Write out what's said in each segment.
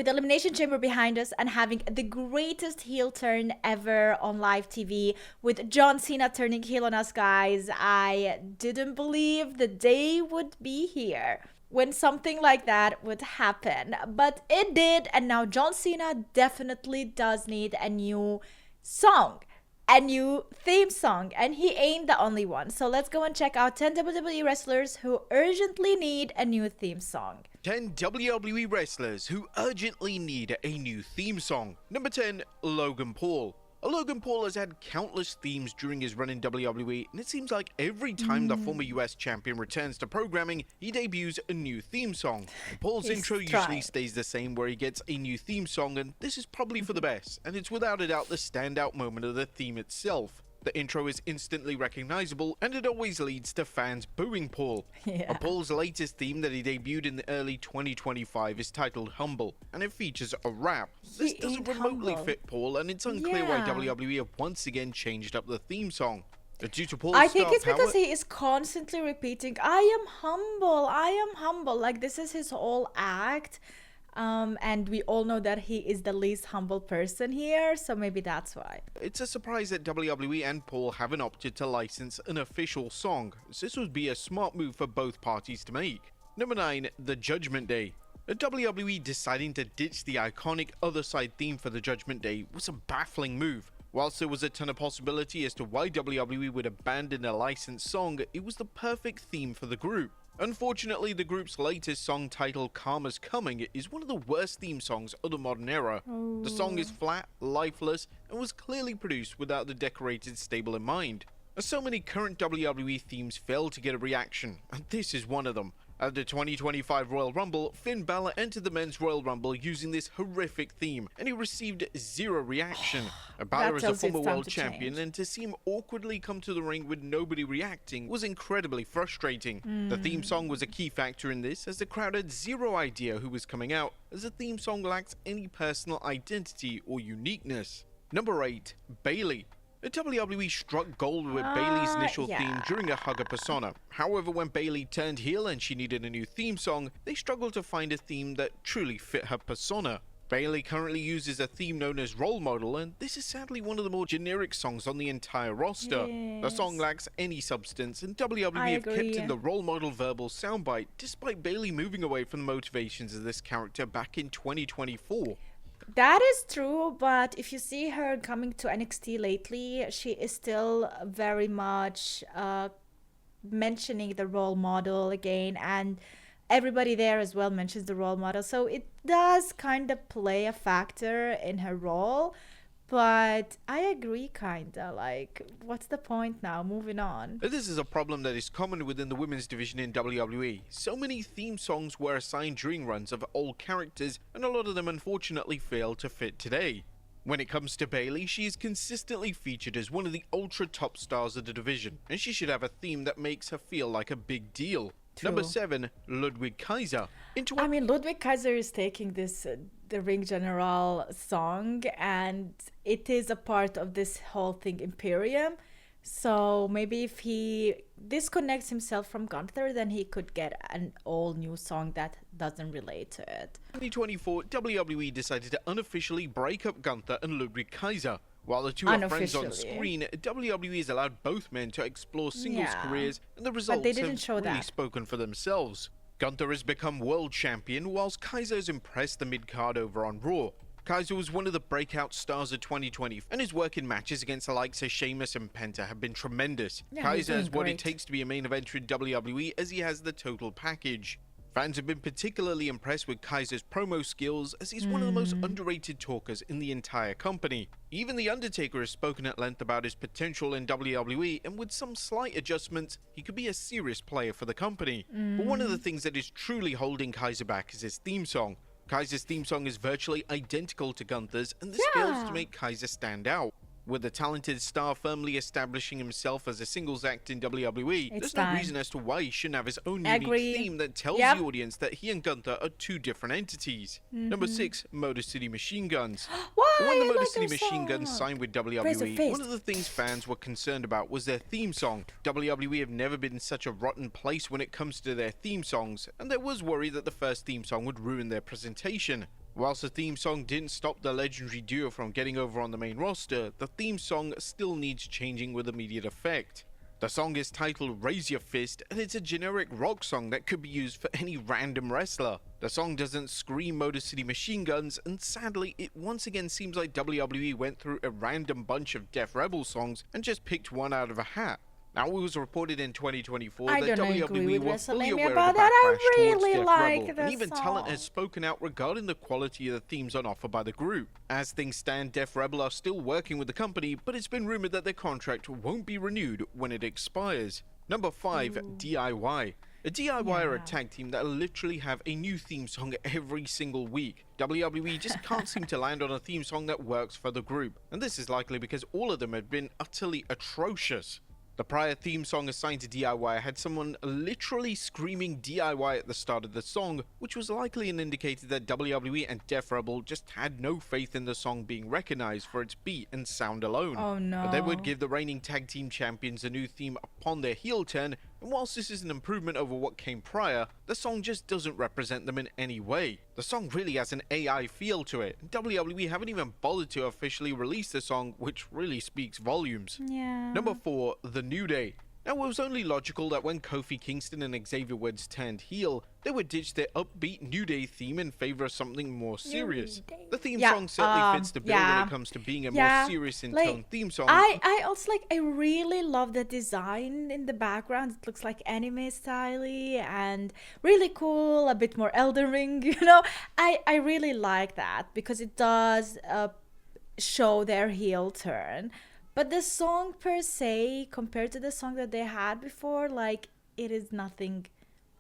with Elimination Chamber behind us and having the greatest heel turn ever on live TV with John Cena turning heel on us, guys, I didn't believe the day would be here when something like that would happen. But it did, and now John Cena definitely does need a new song. A new theme song, and he ain't the only one. So let's go and check out 10 WWE wrestlers who urgently need a new theme song. 10 WWE wrestlers who urgently need a new theme song. Number 10, Logan Paul. Logan Paul has had countless themes during his run in WWE, and it seems like every time the former US champion returns to programming, he debuts a new theme song. And Paul's intro usually stays the same, where he gets a new theme song, and this is probably for the best, and it's without a doubt the standout moment of the theme itself. The intro is instantly recognizable, and it always leads to fans booing Paul. Paul's latest theme that he debuted in the early 2025 is titled Humble, and it features a rap. This doesn't remotely fit Paul, and it's unclear why WWE have once again changed up the theme song. Due to Paul's I think it's because he is constantly repeating, I am humble. Like, this is his whole act. And we all know that he is the least humble person here, so maybe that's why. It's a surprise that WWE and Paul haven't opted to license an official song, as this would be a smart move for both parties to make. Number 9, The Judgment Day. WWE deciding to ditch the iconic Other Side theme for the Judgment Day was a baffling move. Whilst there was a ton of possibility as to why WWE would abandon a licensed song, it was the perfect theme for the group. Unfortunately, the group's latest song, titled Karma's Coming, is one of the worst theme songs of the modern era. The song is flat, lifeless, and was clearly produced without the decorated stable in mind. As so many current WWE themes fail to get a reaction, and this is one of them. At the 2025 Royal Rumble, Finn Balor entered the Men's Royal Rumble using this horrific theme, and he received zero reaction. Balor is a former world champion, and to see him awkwardly come to the ring with nobody reacting was incredibly frustrating. The theme song was a key factor in this, as the crowd had zero idea who was coming out, as the theme song lacks any personal identity or uniqueness. Number 8, Bayley. The WWE struck gold with Bayley's initial theme during a Hugger persona. However, when Bayley turned heel and she needed a new theme song, they struggled to find a theme that truly fit her persona. Bayley currently uses a theme known as Role Model, and this is sadly one of the more generic songs on the entire roster. The song lacks any substance, and WWE have kept in the Role Model verbal soundbite, despite Bayley moving away from the motivations of this character back in 2024. That is true, but if you see her coming to NXT lately, she is still very much mentioning the role model again, and everybody there as well mentions the role model. So it does kind of play a factor in her role, but I agree kinda, like, what's the point now? Moving on. This is a problem that is common within the women's division in WWE. So many theme songs were assigned during runs of old characters, and a lot of them unfortunately fail to fit today. When it comes to Bayley, she is consistently featured as one of the ultra top stars of the division, and she should have a theme that makes her feel like a big deal. Number 7, Ludwig Kaiser. I mean, Ludwig Kaiser is taking this the Ring General song, and it is a part of this whole thing, Imperium. So maybe if he disconnects himself from Gunther, then he could get an all new song that doesn't relate to it. 2024, WWE decided to unofficially break up Gunther and Ludwig Kaiser. While the two are friends on screen, WWE has allowed both men to explore singles careers, and the results have really spoken for themselves. Gunther has become world champion, whilst Kaiser has impressed the mid-card over on Raw. Kaiser was one of the breakout stars of 2020, and his work in matches against the likes of Sheamus and Penta have been tremendous. Kaiser has what it takes to be a main eventer in WWE, as he has the total package. Fans have been particularly impressed with Kaiser's promo skills, as he's one of the most underrated talkers in the entire company. Even The Undertaker has spoken at length about his potential in WWE, and with some slight adjustments, he could be a serious player for the company. But one of the things that is truly holding Kaiser back is his theme song. Kaiser's theme song is virtually identical to Gunther's, and this fails to make Kaiser stand out. With the talented star firmly establishing himself as a singles act in WWE, there's no reason as to why he shouldn't have his own unique theme that tells the audience that he and Gunther are two different entities. Number 6, Motor City Machine Guns. When the Motor City Machine Guns signed with WWE, one of the things fans were concerned about was their theme song. WWE have never been in such a rotten place when it comes to their theme songs, and there was worry that the first theme song would ruin their presentation. Whilst the theme song didn't stop the legendary duo from getting over on the main roster, the theme song still needs changing with immediate effect. The song is titled Raise Your Fist, and it's a generic rock song that could be used for any random wrestler. The song doesn't scream Motor City Machine Guns, and sadly, it once again seems like WWE went through a random bunch of Def Rebel songs and just picked one out of a hat. Now, it was reported in 2024 I that don't agree WWE with were fully WrestleMania aware of about the that. I backlash towards really Def like Rebel, the and even talent song. has spoken out regarding the quality of the themes on offer by the group. As things stand, Def Rebel are still working with the company, but it's been rumored that their contract won't be renewed when it expires. Number 5, DIY. A DIY are a tag team that literally have a new theme song every single week. WWE just can't seem to land on a theme song that works for the group, and this is likely because all of them have been utterly atrocious. The prior theme song assigned to DIY had someone literally screaming DIY at the start of the song, which was likely an indicator that WWE and Def Rebel just had no faith in the song being recognized for its beat and sound alone. Oh no. But they would give the reigning tag team champions a new theme upon their heel turn, and whilst this is an improvement over what came prior, the song just doesn't represent them in any way. The song really has an AI feel to it, and WWE haven't even bothered to officially release the song, which really speaks volumes. Yeah. Number 4, The New Day. Now, it was only logical that when Kofi Kingston and Xavier Woods turned heel, they would ditch their upbeat New Day theme in favor of something more serious. The theme song certainly fits the bill when it comes to being a more serious in tone theme song. I also I really love the design in the background. It looks like anime style and really cool, a bit more Elden Ring, you know. I really like that because it does show their heel turn. But the song per se, compared to the song that they had before, like, it is nothing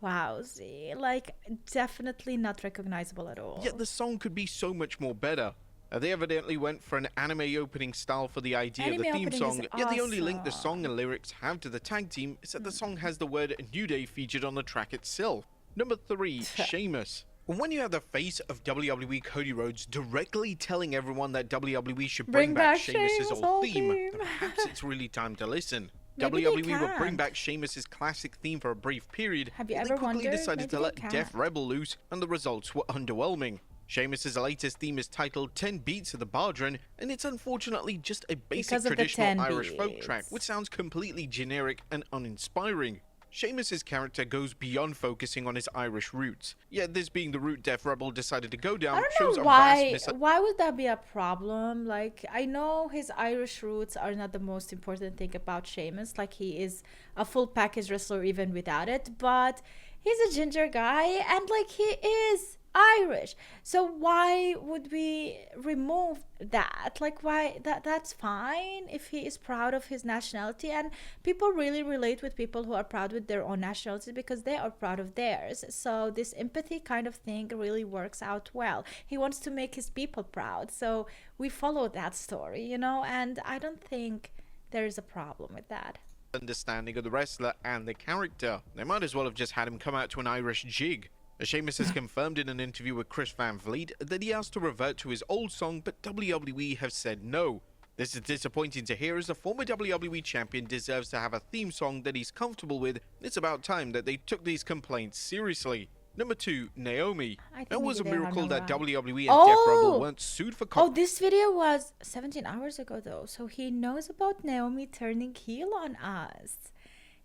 wowsy. Like, definitely not recognizable at all. Yet the song could be so much more better. They evidently went for an anime opening style for the idea of the theme song, yet the only link the song and lyrics have to the tag team is that the song has the word New Day featured on the track itself. Number 3, Sheamus. When you have the face of WWE Cody Rhodes directly telling everyone that WWE should bring back Sheamus' old theme, then perhaps it's really time to listen. Maybe WWE would bring back Sheamus' classic theme for a brief period, Have you but ever they quickly wondered? decided Maybe to they let can. Def Rebel loose, and the results were underwhelming. Sheamus' latest theme is titled 10 Beats of the Bardron, and it's unfortunately just a basic Because of the traditional 10 Irish folk beats. track, which sounds completely generic and uninspiring. Sheamus' character goes beyond focusing on his Irish roots, yet this being the route Def Rebel decided to go down I shows don't a know vast why would that be a problem? Like, I know his Irish roots are not the most important thing about Sheamus. Like, he is a full package wrestler even without it, but he's a ginger guy and like he is Irish. So why would we remove that? Like, why that's fine if he is proud of his nationality, and people really relate with people who are proud with their own nationality because they are proud of theirs. So this empathy kind of thing really works out well. He wants to make his people proud. So we follow that story, you know, and I don't think there is a problem with that. understanding of the wrestler and the character. They might as well have just had him come out to an Irish jig. Sheamus has confirmed in an interview with Chris Van Vliet that he asked to revert to his old song, but WWE have said no. This is disappointing to hear, as the former WWE champion deserves to have a theme song that he's comfortable with. It's about time that they took these complaints seriously. Number 2, Naomi. It was a miracle that WWE and Def Rebel weren't sued for Oh, this video was 17 hours ago though, so he knows about Naomi turning heel on us.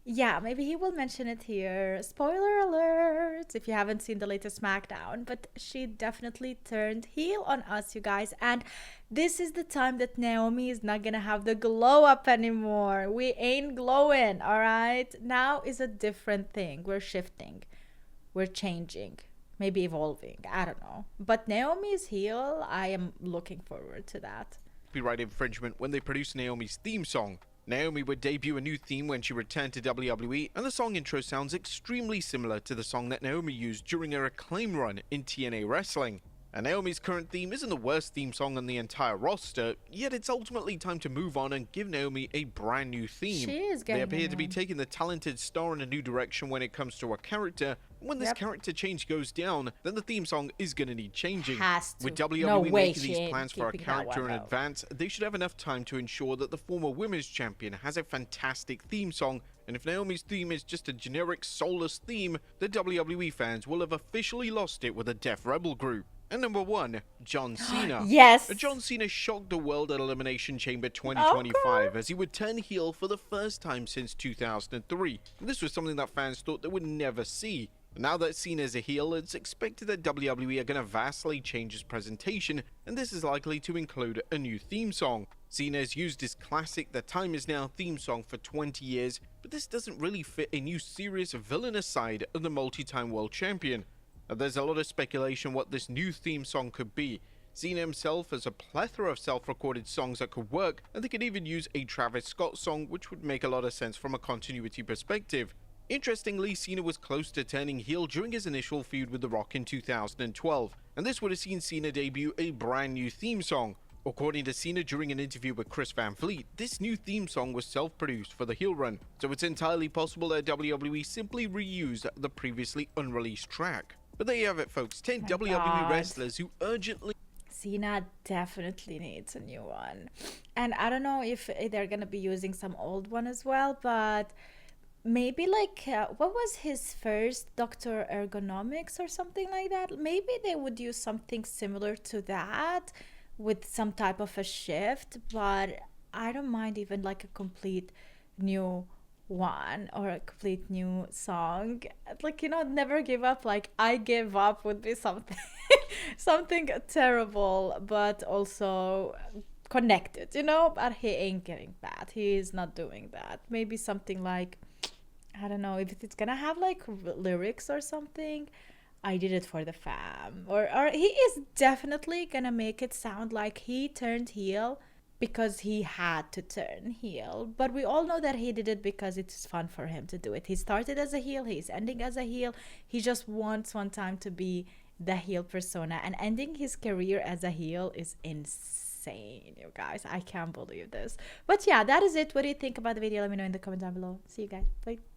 Yeah, maybe he will mention it here. Spoiler alert if you haven't seen the latest SmackDown, but she definitely turned heel on us, you guys. And this is the time that Naomi is not gonna have the glow up anymore. We ain't glowing, all right? Now is a different thing. We're shifting. We're changing. Maybe evolving. I don't know. But Naomi's heel, I am looking forward to that. Copyright infringement when they produced Naomi's theme song. Naomi would debut a new theme when she returned to WWE, and the song intro sounds extremely similar to the song that Naomi used during her Acclaim run in TNA Wrestling. And Naomi's current theme isn't the worst theme song on the entire roster, yet it's ultimately time to move on and give Naomi a brand new theme. She is They getting appear to be one. taking the talented star in a new direction when it comes to a character. When this character change goes down, then the theme song is going to need changing. Has to. With WWE No way making she these ain't plans for a keeping that character one, in though. advance, they should have enough time to ensure that the former women's champion has a fantastic theme song. And if Naomi's theme is just a generic soulless theme, the WWE fans will have officially lost it with the Def Rebel group. And number 1, John Cena. Yes. John Cena shocked the world at Elimination Chamber Of 2025 course. as he would turn heel for the first time since 2003. This was something that fans thought they would never see. Now that Cena is a heel, it's expected that WWE are going to vastly change his presentation, and this is likely to include a new theme song. Cena has used his classic "The Time Is Now" theme song for 20 years, but this doesn't really fit a new serious villainous side of the multi-time world champion. Now, there's a lot of speculation what this new theme song could be. Cena himself has a plethora of self-recorded songs that could work, and they could even use a Travis Scott song, which would make a lot of sense from a continuity perspective. Interestingly, Cena was close to turning heel during his initial feud with The Rock in 2012, and this would have seen Cena debut a brand new theme song. According to Cena during an interview with Chris Van Fleet, this new theme song was self-produced for the heel run, so it's entirely possible that WWE simply reused the previously unreleased track. But there you have it, folks, 10 My WWE God. wrestlers who urgently Cena definitely needs a new one. And I don't know if they're gonna be using some old one as well, but maybe like what was his first Dr. Ergonomics or something like that? Maybe they would use something similar to that with some type of a shift, but I don't mind even like a complete new one or a complete new song. Like, never give up. Like, I give up would be something something terrible, but also connected, but he ain't getting that. He is not doing that. Maybe something like, I don't know, if it's gonna have like lyrics or something. I did it for the fam, or he is definitely gonna make it sound like he turned heel because he had to turn heel. But we all know that he did it because it's fun for him to do it. He started as a heel, he's ending as a heel. He just wants one time to be the heel persona, and ending his career as a heel is insane, you guys. I can't believe this. But yeah, that is it. What do you think about the video? Let me know in the comment down below. See you guys. Bye.